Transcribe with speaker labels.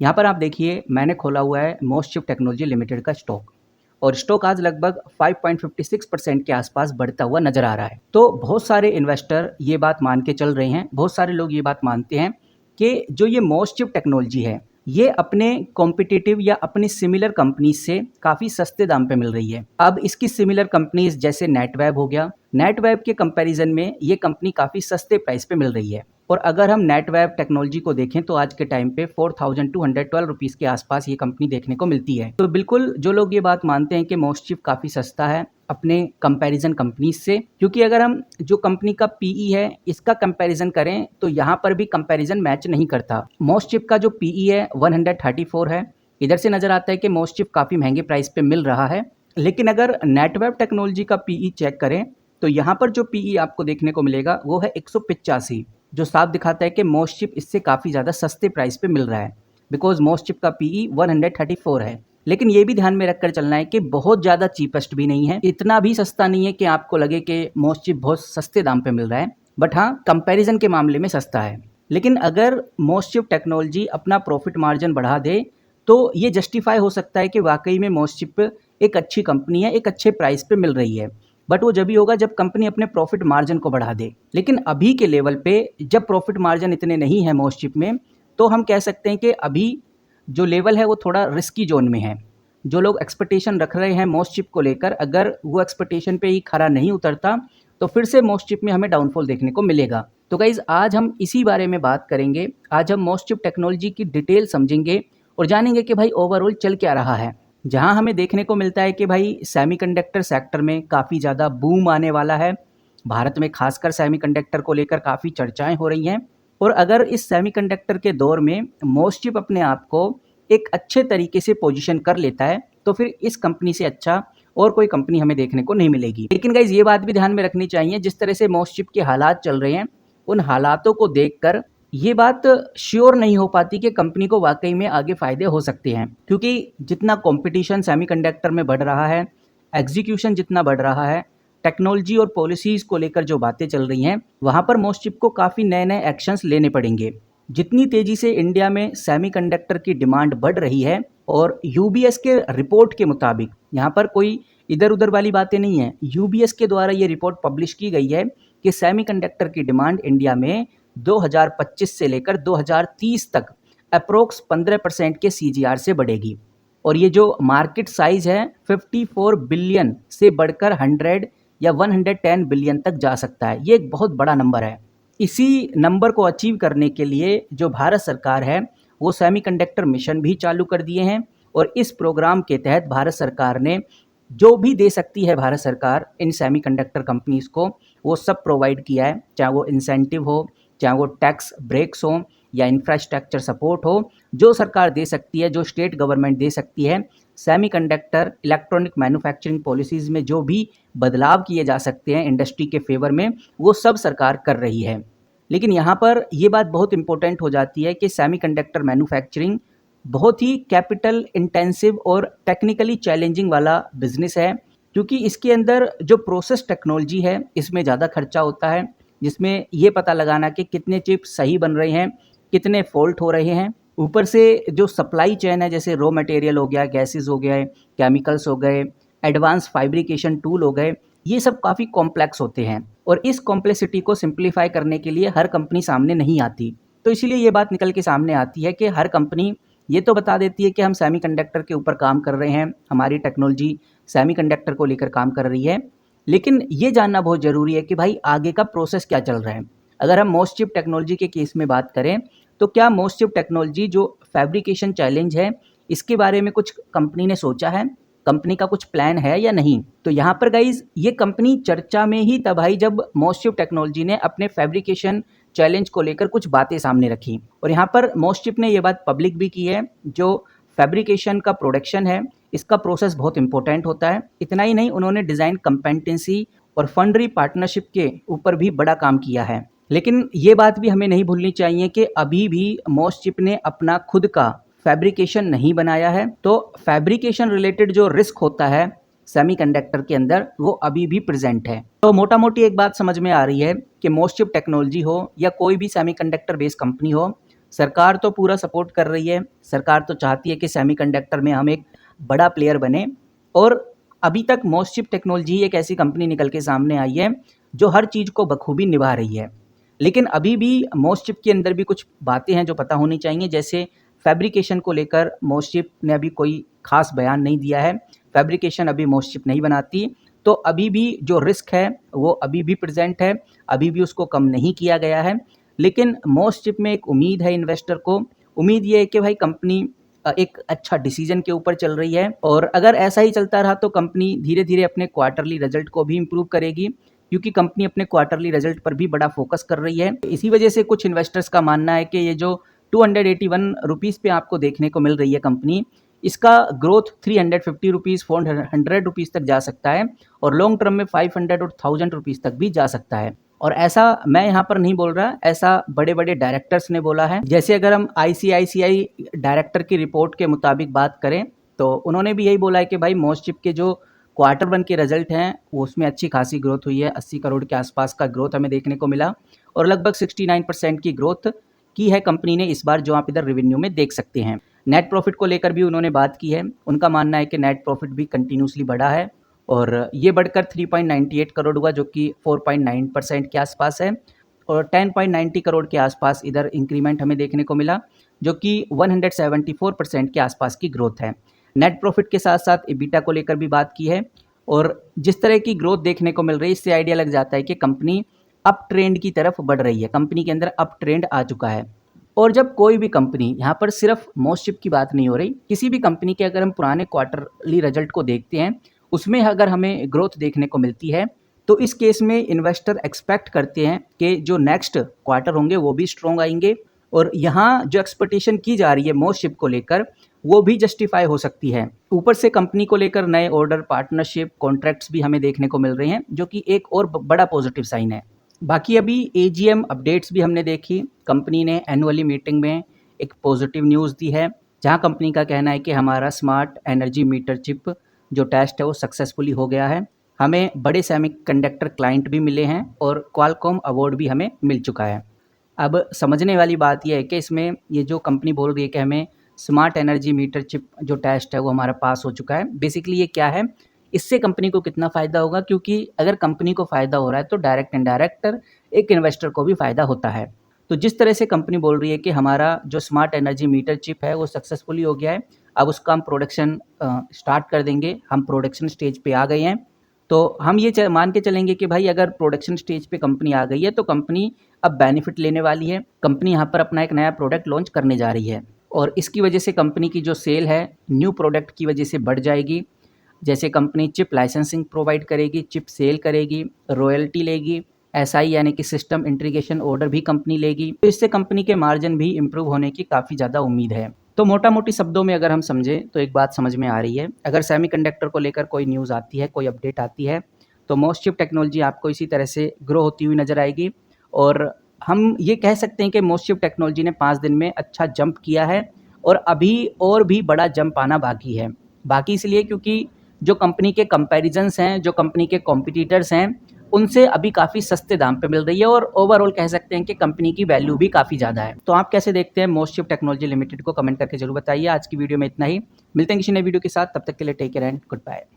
Speaker 1: यहाँ पर आप देखिए मैंने खोला हुआ है मोस्टशिप टेक्नोलॉजी लिमिटेड का स्टॉक और स्टॉक आज लगभग 5.56% के आसपास बढ़ता हुआ नजर आ रहा है। तो बहुत सारे इन्वेस्टर ये बात मान के चल रहे हैं, बहुत सारे लोग ये बात मानते हैं कि जो ये मोस्टशिप टेक्नोलॉजी है ये अपने कॉम्पिटिटिव या अपनी सिमिलर कंपनीज से काफ़ी सस्ते दाम पे मिल रही है। अब इसकी सिमिलर कंपनीज जैसे नेटवेब हो गया, नेटवेब के कंपैरिजन में ये कंपनी काफ़ी सस्ते प्राइस पे मिल रही है। और अगर हम नेटवेब टेक्नोलॉजी को देखें तो आज के टाइम पे 4212 रुपीज़ के आसपास ये कंपनी देखने को मिलती है। तो बिल्कुल जो लोग ये बात मानते हैं कि मोस्टशिप काफ़ी सस्ता है अपने कंपैरिजन कंपनीज से, क्योंकि अगर हम जो कंपनी का पीई है इसका कंपैरिजन करें तो यहाँ पर भी कंपैरिजन मैच नहीं करता। मोस्टशिप का जो पीई है 134 है। इधर से नजर आता है कि मोस्टशिप काफ़ी महंगे प्राइस पे मिल रहा है। लेकिन अगर नेटवेब टेक्नोलॉजी का पीई चेक करें तो यहाँ पर जो पीई आपको देखने को मिलेगा वो है 185, जो साफ दिखाता है कि मोस्टशिप इससे काफ़ी ज़्यादा सस्ते प्राइस पे मिल रहा है, बिकॉज मोस्टशिप का पीई 134 है। लेकिन ये भी ध्यान में रखकर चलना है कि बहुत ज़्यादा चीपेस्ट भी नहीं है, इतना भी सस्ता नहीं है कि आपको लगे कि मोस्टशिप बहुत सस्ते दाम पे मिल रहा है, बट हाँ कंपैरिजन के मामले में सस्ता है। लेकिन अगर मोस्टशिप टेक्नोलॉजी अपना प्रॉफिट मार्जिन बढ़ा दे तो ये जस्टिफाई हो सकता है कि वाकई में मोस्टशिप एक अच्छी कंपनी है, एक अच्छे प्राइस पे मिल रही है। बट वो जब भी होगा जब कंपनी अपने प्रॉफिट मार्जिन को बढ़ा दे। लेकिन अभी के लेवल पे जब प्रॉफिट मार्जिन इतने नहीं है मोस्टशिप में, तो हम कह सकते हैं कि अभी जो लेवल है वो थोड़ा रिस्की जोन में है। जो लोग एक्सपेक्टेशन रख रहे हैं मोस्टशिप को लेकर, अगर वो एक्सपेक्टेशन पे ही खरा नहीं उतरता तो फिर से मोस्टशिप में हमें डाउनफॉल देखने को मिलेगा। तो गाइज आज हम इसी बारे में बात करेंगे। आज हम मोस्टशिप टेक्नोलॉजी की डिटेल समझेंगे और जानेंगे कि भाई ओवरऑल चल क्या रहा है। जहां हमें देखने को मिलता है कि भाई सेमीकंडक्टर सेक्टर में काफ़ी ज़्यादा बूम आने वाला है, भारत में खासकर सेमीकंडक्टर को लेकर काफ़ी चर्चाएं हो रही हैं। और अगर इस सेमीकंडक्टर के दौर में मोस्टशिप अपने आप को एक अच्छे तरीके से पोजीशन कर लेता है तो फिर इस कंपनी से अच्छा और कोई कंपनी हमें देखने को नहीं मिलेगी। लेकिन गाइज ये बात भी ध्यान में रखनी चाहिए, जिस तरह से मोस्टशिप के हालात चल रहे हैं उन हालातों को देखकर ये बात श्योर नहीं हो पाती कि कंपनी को वाकई में आगे फायदे हो सकते हैं, क्योंकि जितना कंपटीशन सेमीकंडक्टर में बढ़ रहा है, एग्जीक्यूशन जितना बढ़ रहा है, टेक्नोलॉजी और पॉलिसीज को लेकर जो बातें चल रही हैं वहां पर मोस्टशिप को काफ़ी नए नए एक्शंस लेने पड़ेंगे। जितनी तेजी से इंडिया में सेमीकंडक्टर की डिमांड बढ़ रही है, और यूबीएस के रिपोर्ट के मुताबिक, यहाँ पर कोई इधर उधर वाली बातें नहीं है, यूबीएस के द्वारा ये रिपोर्ट पब्लिश की गई है कि सेमीकंडक्टर की डिमांड इंडिया में 2025 से लेकर 2030 तक अप्रोक्स 15% के सीजीआर से बढ़ेगी। और ये जो मार्केट साइज है 54 बिलियन से बढ़कर 100 या 110 बिलियन तक जा सकता है। ये एक बहुत बड़ा नंबर है। इसी नंबर को अचीव करने के लिए जो भारत सरकार है वो सेमीकंडक्टर मिशन भी चालू कर दिए हैं, और इस प्रोग्राम के तहत भारत सरकार ने जो भी दे सकती है भारत सरकार इन सेमीकंडक्टर कंपनीज को वो सब प्रोवाइड किया है, चाहे वो इंसेंटिव हो, चाहे वो टैक्स ब्रेक्स हो या इंफ्रास्ट्रक्चर सपोर्ट हो। जो सरकार दे सकती है, जो स्टेट गवर्नमेंट दे सकती है, सेमीकंडक्टर इलेक्ट्रॉनिक मैन्युफैक्चरिंग पॉलिसीज़ में जो भी बदलाव किए जा सकते हैं इंडस्ट्री के फेवर में, वो सब सरकार कर रही है। लेकिन यहाँ पर ये बात बहुत इंपॉर्टेंट हो जाती है कि सेमीकंडक्टर मैन्युफैक्चरिंग बहुत ही कैपिटल इंटेंसिव और टेक्निकली चैलेंजिंग वाला बिजनेस है, क्योंकि इसके अंदर जो प्रोसेस टेक्नोलॉजी है इसमें ज़्यादा खर्चा होता है, जिसमें ये पता लगाना कि कितने चिप सही बन रहे हैं, कितने फॉल्ट हो रहे हैं। ऊपर से जो सप्लाई चेन है, जैसे रॉ मटेरियल हो गया, गैसेस हो गए, केमिकल्स हो गए, एडवांस फैब्रिकेशन टूल हो गए, ये सब काफ़ी कॉम्प्लेक्स होते हैं और इस कॉम्प्लेक्सिटी को सिंप्लीफाई करने के लिए हर कंपनी सामने नहीं आती। तो इसीलिए ये बात निकल के सामने आती है कि हर कंपनी ये तो बता देती है कि हम सेमीकंडक्टर के ऊपर काम कर रहे हैं, हमारी टेक्नोलॉजी सेमीकंडक्टर को लेकर काम कर रही है, लेकिन ये जानना बहुत ज़रूरी है कि भाई आगे का प्रोसेस क्या चल रहा है। अगर हम मोस्टशिप टेक्नोलॉजी के केस में बात करें तो क्या मोस्टशिप टेक्नोलॉजी जो फैब्रिकेशन चैलेंज है इसके बारे में कुछ कंपनी ने सोचा है, कंपनी का कुछ प्लान है या नहीं? तो यहाँ पर गाइज ये कंपनी चर्चा में ही तब आई जब मोस्टशिप टेक्नोलॉजी ने अपने फैब्रिकेशन चैलेंज को लेकर कुछ बातें सामने रखी, और यहाँ पर मोस्टशिप ने ये बात पब्लिक भी की है। जो फैब्रिकेशन का प्रोडक्शन है इसका प्रोसेस बहुत इंपॉर्टेंट होता है। इतना ही नहीं, उन्होंने डिज़ाइन कंपेटेंसी और फंडरी पार्टनरशिप के ऊपर भी बड़ा काम किया है। लेकिन ये बात भी हमें नहीं भूलनी चाहिए कि अभी भी मोस्टशिप ने अपना खुद का फैब्रिकेशन नहीं बनाया है, तो फैब्रिकेशन रिलेटेड जो रिस्क होता है सेमीकंडक्टर के अंदर वो अभी भी प्रेजेंट है। तो मोटा मोटी एक बात समझ में आ रही है कि मोस्टशिप टेक्नोलॉजी हो या कोई भी सेमीकंडक्टर बेस्ड कंपनी हो, सरकार तो पूरा सपोर्ट कर रही है, सरकार तो चाहती है कि सेमीकंडक्टर में हम एक बड़ा प्लेयर बने और अभी तक मोस्टशिप टेक्नोलॉजी एक ऐसी कंपनी निकल के सामने आई है जो हर चीज़ को बखूबी निभा रही है। लेकिन अभी भी मोस्टशिप के अंदर भी कुछ बातें हैं जो पता होनी चाहिए, जैसे फैब्रिकेशन को लेकर मोस्टशिप ने अभी कोई ख़ास बयान नहीं दिया है। फैब्रिकेशन अभी मोस्टशिप नहीं बनाती, तो अभी भी जो रिस्क है वो अभी भी प्रेजेंट है, अभी भी उसको कम नहीं किया गया है। लेकिन मोस्टशिप में एक उम्मीद है इन्वेस्टर को, उम्मीद ये है कि भाई कंपनी एक अच्छा डिसीजन के ऊपर चल रही है और अगर ऐसा ही चलता रहा तो कंपनी धीरे धीरे अपने क्वार्टरली रिजल्ट को भी इम्प्रूव करेगी, क्योंकि कंपनी अपने क्वार्टरली रिजल्ट पर भी बड़ा फोकस कर रही है। इसी वजह से कुछ इन्वेस्टर्स का मानना है कि ये जो 281 रुपीज़ पे आपको देखने को मिल रही है कंपनी, इसका ग्रोथ 350 रुपीज़ 400 रुपीज़ तक जा सकता है और लॉन्ग टर्म में 500 और 1000 रुपीज़ तक भी जा सकता है। और ऐसा मैं यहाँ पर नहीं बोल रहा, ऐसा बड़े बड़े डायरेक्टर्स ने बोला है। जैसे अगर हम ICICI डायरेक्टर की रिपोर्ट के मुताबिक बात करें तो उन्होंने भी यही बोला है कि भाई मोस्टशिप के जो क्वार्टर 1 के रिजल्ट हैं वो उसमें अच्छी खासी ग्रोथ हुई है, 80 करोड़ के आसपास का ग्रोथ हमें देखने को मिला और लगभग 69% की ग्रोथ की है कंपनी ने इस बार, जो आप इधर रेवेन्यू में देख सकते हैं। नेट प्रॉफिट को लेकर भी उन्होंने बात की है, उनका मानना है कि नेट प्रॉफिट भी कंटिन्यूसली बढ़ा है और ये बढ़कर 3.98 करोड़ हुआ जो कि 4.9% के आसपास है और 10.90 करोड़ के आसपास इधर इंक्रीमेंट हमें देखने को मिला जो कि 174% के आसपास की ग्रोथ है। नेट प्रॉफिट के साथ साथ EBITDA को लेकर भी बात की है और जिस तरह की ग्रोथ देखने को मिल रही है इससे आइडिया लग जाता है कि कंपनी अप ट्रेंड की तरफ बढ़ रही है, कंपनी के अंदर अप ट्रेंड आ चुका है। और जब कोई भी कंपनी, यहाँ पर सिर्फ मोस्टशिप की बात नहीं हो रही, किसी भी कंपनी के अगर हम पुराने क्वार्टरली रिजल्ट को देखते हैं उसमें अगर हमें ग्रोथ देखने को मिलती है तो इस केस में इन्वेस्टर एक्सपेक्ट करते हैं कि जो नेक्स्ट क्वार्टर होंगे वो भी स्ट्रॉन्ग आएंगे और यहाँ जो एक्सपेक्टेशन की जा रही है मोस्टशिप को लेकर वो भी जस्टिफाई हो सकती है। ऊपर से कंपनी को लेकर नए ऑर्डर, पार्टनरशिप, कॉन्ट्रैक्ट्स भी हमें देखने को मिल रहे हैं जो कि एक और बड़ा पॉजिटिव साइन है। बाकी अभी AGM अपडेट्स भी हमने देखी, कंपनी ने एनुअली मीटिंग में एक पॉजिटिव न्यूज़ दी है जहां कंपनी का कहना है कि हमारा स्मार्ट एनर्जी मीटर चिप जो टेस्ट है वो सक्सेसफुली हो गया है, हमें बड़े सेमीकंडक्टर क्लाइंट भी मिले हैं और क्वालकॉम अवार्ड भी हमें मिल चुका है। अब समझने वाली बात यह है कि इसमें ये जो कंपनी बोल रही है कि हमें स्मार्ट एनर्जी मीटर चिप जो टेस्ट है वो हमारा पास हो चुका है, बेसिकली ये क्या है, इससे कंपनी को कितना फ़ायदा होगा, क्योंकि अगर कंपनी को फ़ायदा हो रहा है तो डायरेक्ट इनडायरेक्ट एक इन्वेस्टर को भी फ़ायदा होता है। तो जिस तरह से कंपनी बोल रही है कि हमारा जो स्मार्ट एनर्जी मीटर चिप है वो सक्सेसफुली हो गया है, अब उसका हम प्रोडक्शन स्टार्ट कर देंगे, हम प्रोडक्शन स्टेज पे आ गए हैं, तो हम ये मान के चलेंगे कि भाई अगर प्रोडक्शन स्टेज पे कंपनी आ गई है तो कंपनी अब बेनिफिट लेने वाली है। कंपनी यहाँ पर अपना एक नया प्रोडक्ट लॉन्च करने जा रही है और इसकी वजह से कंपनी की जो सेल है न्यू प्रोडक्ट की वजह से बढ़ जाएगी। जैसे कंपनी चिप लाइसेंसिंग प्रोवाइड करेगी, चिप सेल करेगी, रॉयल्टी लेगी, SI यानी कि सिस्टम इंटीग्रेशन ऑर्डर भी कंपनी लेगी, तो इससे कंपनी के मार्जिन भी इम्प्रूव होने की काफ़ी ज़्यादा उम्मीद है। तो मोटा मोटी शब्दों में अगर हम समझें तो एक बात समझ में आ रही है, अगर सेमीकंडक्टर को लेकर कोई न्यूज़ आती है, कोई अपडेट आती है तो मोस्टशिप टेक्नोलॉजी आपको इसी तरह से ग्रो होती हुई नज़र आएगी और हम ये कह सकते हैं कि मोस्टशिप टेक्नोलॉजी ने 5 दिन में अच्छा जंप किया है और अभी और भी बड़ा जंप आना बाकी है। बाकी इसलिए क्योंकि जो कंपनी के कंपैरिजन्स हैं, जो कंपनी के कॉम्पिटिटर्स हैं, उनसे अभी काफ़ी सस्ते दाम पे मिल रही है और ओवरऑल कह सकते हैं कि कंपनी की वैल्यू भी काफ़ी ज़्यादा है। तो आप कैसे देखते हैं मोस्टशिप टेक्नोलॉजी लिमिटेड को, कमेंट करके जरूर बताइए। आज की वीडियो में इतना ही, मिलते हैं किसी नए वीडियो के साथ, तब तक के लिए take care and good bye.